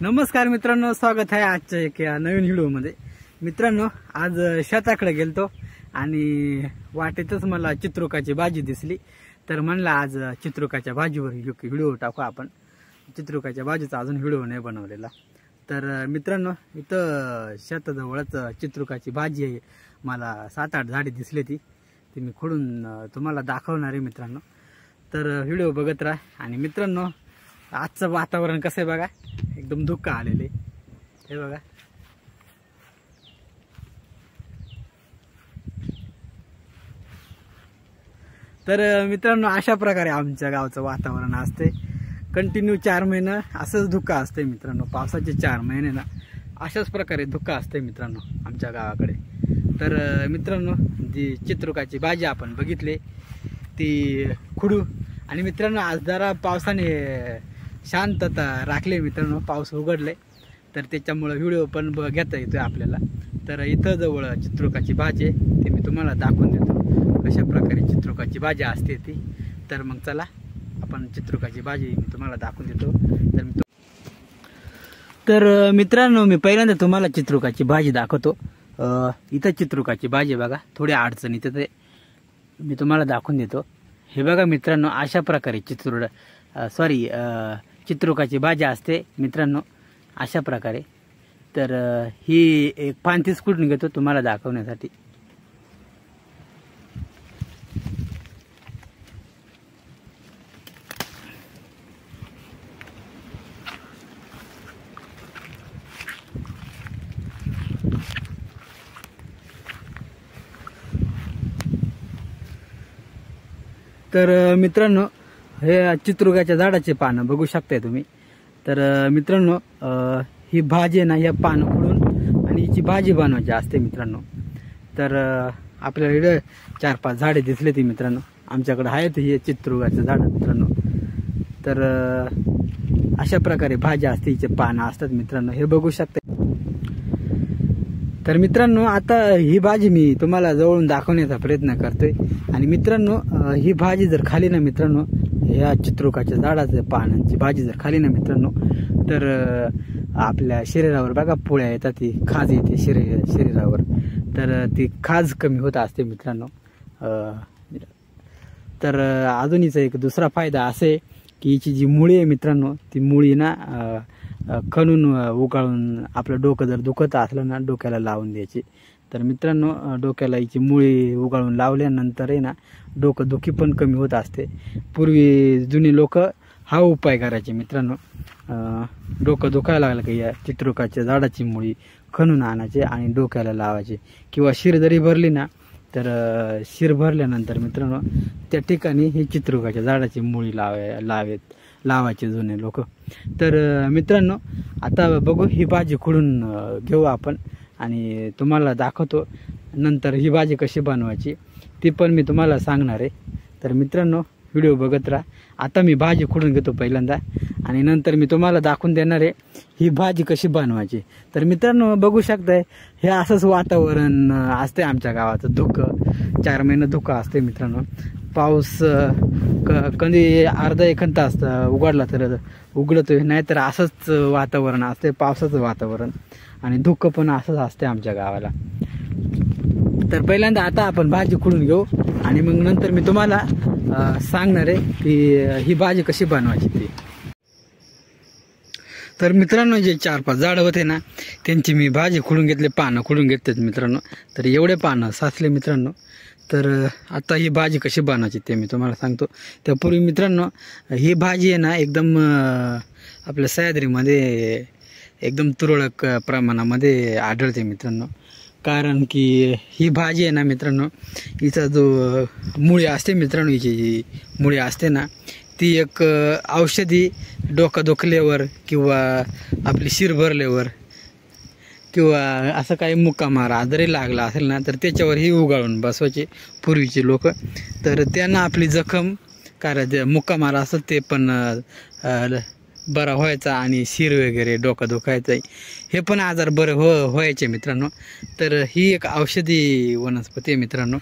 नमस्कार मित्रांनो, स्वागत आहे आजच्या एका नवीन व्हिडिओमध्ये। मित्रांनो, आज शेताकडे गेलतो आणि वाटेतच मला चित्रुकाची भाजी दिसली, तर म्हणलं आज चित्रुकाच्या भाजीवर व्हिडिओ टाकू आपण। चित्रुकाच्या भाजीचा अजून व्हिडिओ नाही बनवलेला। तर मित्रांनो, इथं शेताजवळच चित्रुकाची भाजी आहे। मला 7-8 झाडे दिसली ती मी खोडून तुम्हाला दाखवणार आहे मित्रांनो। तर व्हिडिओ बघत राहा। आणि मित्रांनो, आजचं वातावरण कसं आहे बघा, एकदम धुकं आलेले हे बघा। तर मित्रांनो, अशा प्रकारे आमच्या गावचं वातावरण असते। कंटिन्यू 4 महिने असंच धुकं असते मित्रांनो। पावसाचे 4 महिने ना अशाच प्रकारे धुकं असते मित्रांनो आमच्या गावाकडे। तर मित्रांनो, जी चित्रुकाची भाजी आपण बघितली ती खुडू। आणि मित्रांनो, आज जरा पावसाने शांतता राखली मित्रांनो, पाऊस उघडले, तर त्याच्यामुळे व्हिडिओ पण घेता येतोय आपल्याला। तर इथं जवळ चित्रुकाची भाजी ती मी तुम्हाला दाखवून देतो, कशा प्रकारे चित्रुकाची भाजी असते ती। तर मग चला, आपण चित्रुकाची भाजी मी तुम्हाला दाखवून देतो। तर मित्रांनो, मी पहिल्यांदा तुम्हाला चित्रुकाची भाजी दाखवतो। इथं चित्रुकाची भाजी बघा, थोडी अडचण इथं ते मी तुम्हाला दाखवून देतो। हे बघा मित्रांनो, अशा प्रकारे चित्रुकाची भाजी असते मित्रांनो, अशा प्रकारे। तर ही एक पानतीच कुठून घेतो तुम्हाला दाखवण्यासाठी। तर मित्रांनो, हे चित्रुकाच्या झाडाचे पानं बघू शकताय तुम्ही। तर मित्रांनो, ही भाजी आहे ना, या पानं खुडून आणि हिची भाजी बनवायची असते मित्रांनो। तर आपल्याला इकडे 4-5 झाडे दिसले ती मित्रांनो, आमच्याकडे आहेत हे चित्रुकाचं झाड मित्रांनो। तर अशा प्रकारे भाजी असते, हिचे पानं असतात मित्रांनो, हे बघू शकता। तर मित्रांनो, आता ही भाजी मी तुम्हाला जवळून दाखवण्याचा प्रयत्न करतोय। आणि मित्रांनो, ही भाजी जर खाली ना मित्रांनो, ह्या चित्रुकाच्या झाडाच्या पानांची भाजी जर खाली ना मित्रांनो, तर आपल्या शरीरावर बघा पुळ्या येतात, ती खाज येते शरीरावर, तर ती खाज कमी होत असते मित्रांनो। तर अजून हिचा एक दुसरा फायदा असे की हिची जी मुळी आहे मित्रांनो, ती मुळी ना खणून उगाळून आपलं डोकं जर दुखत असलं ना, डोक्याला लावून द्यायची। तर मित्रांनो, डोक्याला हिची मुळी उगाळून लावल्यानंतर आहे ना, डोकं दुखी पण कमी होत असते। पूर्वी जुनी लोक हा उपाय करायचे मित्रांनो। डोकं दुखायला लागलं की या चित्रुकाच्या झाडाची मुळी खणून आणायचे आणि डोक्याला लावायचे, किंवा शिर जरी भरली ना, तर शिर भरल्यानंतर मित्रांनो त्या ठिकाणी ही चित्रुकाच्या झाडाची मुळी लावायचे जुने लोक। तर मित्रांनो, आता बघू ही भाजी खुडून घेऊ आपण आणि तुम्हाला दाखवतो नंतर ही भाजी कशी बनवायची ती पण मी तुम्हाला सांगणार आहे। तर मित्रांनो, व्हिडिओ बघत राहा। आता मी भाजी खुडून घेतो पहिल्यांदा आणि नंतर मी तुम्हाला दाखवून देणार आहे ही भाजी कशी बनवायची। तर मित्रांनो, बघू शकताय हे असंच वातावरण असते आमच्या गावाचं, धुकं 4 महिने धुकं असते मित्रांनो। पाऊस कधी अर्धा 1 तास उघडला तर उघडतोय, नाहीतर असंच वातावरण असते, पावसाचं वातावरण, आणि धुकं पण असंच असते आमच्या गावाला। तर पहिल्यांदा आता आपण भाजी खुडून घेऊ आणि मग नंतर मी तुम्हाला सांगणार आहे की ही भाजी कशी बनवायची ती। तर मित्रांनो, जे 4-5 झाडं होते ना, त्यांची मी भाजी खुडून घेतले, पानं खुडून घेतलेत मित्रांनो। तर एवढे पानं साचले मित्रांनो। तर आता ही भाजी कशी बनवायची ते मी तुम्हाला सांगतो। त्यापूर्वी मित्रांनो, ही भाजी आहे ना एकदम आपल्या सह्याद्रीमध्ये एकदम तुरळक प्रमाणामध्ये आढळते मित्रांनो। कारण की ही भाजी आहे ना मित्रांनो, हिचा जो मुळी असते मित्रांनो, हिची जी मुळी असते ना, ती एक औषधी डोकं दुखल्यावर किंवा आपली शिर भरल्यावर किंवा असं काही मुक्कामार आजारी लागला असेल ना, तर त्याच्यावर ही उगाळून बसवायचे पूर्वीचे लोक। तर त्यांना आपली जखम मुक्कामार असत ते पण बरा व्हायचा आणि शिर वगैरे डोकं दुखायचं हे पण आजार बरे व्हायचे मित्रांनो। तर ही एक औषधी वनस्पती आहे मित्रांनो।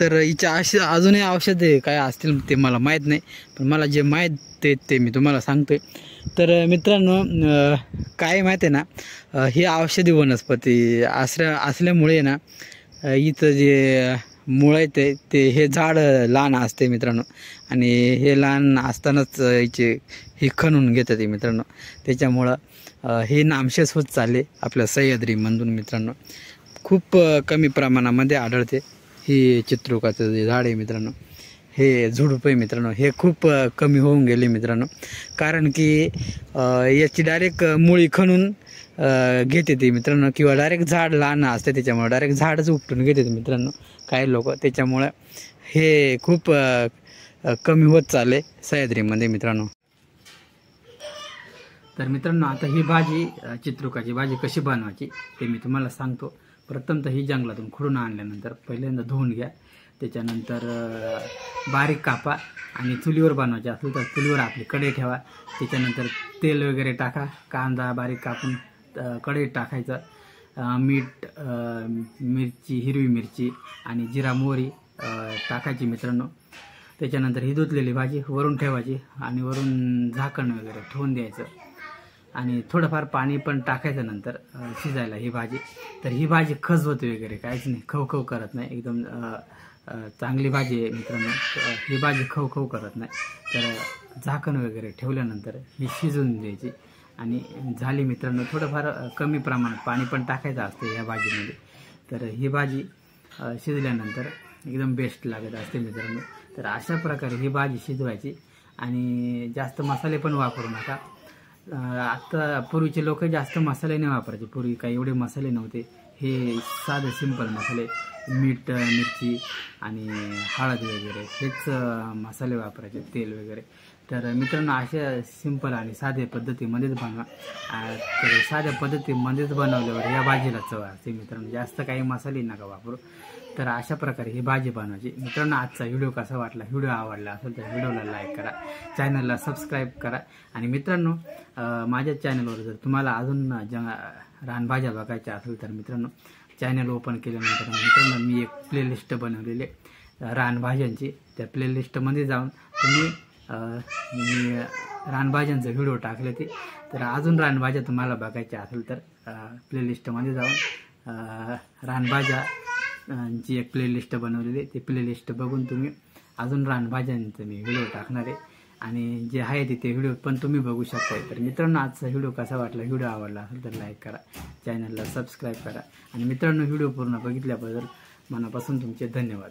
तर हिच्या अजूनही औषधे काय असतील ते मला माहीत नाही, पण मला जे माहीत ते मी तुम्हाला सांगतोय. तर मित्रांनो, काय माहीत आहे ना, ही औषधी वनस्पती असल्यामुळे ना इथं जे मुळं आहे ते हे झाड लहान असते मित्रांनो, आणि हे लहान असतानाच हे खणून घेतात ते मित्रांनो. त्याच्यामुळं हे नामशेष होत चालले आपल्या सह्याद्रीमधून मित्रांनो. खूप कमी प्रमाणामध्ये आढळते ही चित्रुकाचं जे झाड आहे मित्रांनो, हे झुडूप आहे मित्रांनो, हे खूप कमी होऊन गेले मित्रांनो. कारण की याची डायरेक्ट मुळी खणून घेते ते मित्रांनो, किंवा डायरेक्ट झाड लहान असते त्याच्यामुळे डायरेक्ट झाडच उपटून घेते ते मित्रांनो काही लोक. त्याच्यामुळं हे खूप कमी होत चालले सह्याद्रीमध्ये मित्रांनो. तर मित्रांनो, आता ही भाजी चित्रुकाची भाजी कशी बनवायची ते मी तुम्हाला सांगतो. प्रथम तर ही जंगलातून खुडून आणल्यानंतर पहिल्यांदा धुवून घ्या, त्याच्यानंतर बारीक कापा, आणि चुलीवर बनवायचे असेल तर चुलीवर आपली कढई ठेवा. त्याच्यानंतर तेल वगैरे टाका, कांदा बारीक कापून कढईत टाकायचं, मीठ, मिरची, हिरवी मिरची आणि जिरा मोहरी टाकायची मित्रांनो. त्याच्यानंतर ही धुतलेली भाजी वरून ठेवायची आणि वरून झाकण वगैरे ठेवून द्यायचं, आणि थोडंफार पाणी पण टाकायचं नंतर शिजायला ही भाजी. तर ही भाजी खजवत वगैरे काहीच नाही, खवखव करत नाही, एकदम चांगली भाजी आहे मित्रांनो. ही भाजी खवखव करत नाही. तर झाकण वगैरे ठेवल्यानंतर ही शिजवून द्यायची, आणि झाली मित्रांनो. थोडंफार कमी प्रमाणात पाणी पण टाकायचं असतं या भाजीमध्ये. तर ही भाजी शिजल्यानंतर एकदम बेस्ट लागत असते मित्रांनो. तर अशा प्रकारे ही भाजी शिजवायची, आणि जास्त मसाले पण वापरू नका. आता पूर्वीचे लोक जास्त मसाले नाही वापरायचे, पूर्वी काही एवढे मसाले नव्हते. हे साधे सिंपल मसाले, मीठ, मिरची आणि हळद वगैरे हेच मसाले वापरायचे, तेल वगैरे. तर मित्रांनो, अशा सिंपल आणि साध्या पद्धतीमध्येच बनवा. तर साध्या पद्धतीमध्येच बनवल्यावर या भाजीला चव असते मित्रांनो, जास्त काही मसाले नका वापरू. तर अशा प्रकारे ही भाजी बनवायची मित्रांनो. आजचा व्हिडिओ कसा वाटला, व्हिडिओ आवडला असेल तर व्हिडिओला लाईक करा, चॅनलला सबस्क्राईब करा. आणि मित्रांनो, माझ्या चॅनलवर जर तुम्हाला अजून रानभाज्या बघायच्या असेल तर मित्रांनो, चॅनल ओपन केल्यानंतर मित्रांनो मी एक प्लेलिस्ट बनवलेली आहे रानभाज्यांची. त्या प्लेलिस्टमध्ये जाऊन तुम्ही मी रानभाज्यांचे व्हिडिओ टाकले ते. तर अजून रानभाज्या तुम्हाला बघायच्या असेल तर प्लेलिस्टमध्ये जाऊन रानभाज्या जी एक प्लेलिस्ट बनवलेली आहे, ती प्लेलिस्ट बघून तुम्ही अजून रानभाज्यांचं मी व्हिडिओ टाकणार आहे, आणि जे आहे ते व्हिडिओ पण तुम्ही बघू शकता. तर मित्रांनो, आजचा व्हिडिओ कसा वाटला, व्हिडिओ आवडला असेल तर लाईक करा, चॅनलला सबस्क्राईब करा. आणि मित्रांनो, व्हिडिओ पूर्ण बघितल्याबद्दल मनापासून तुमचे धन्यवाद.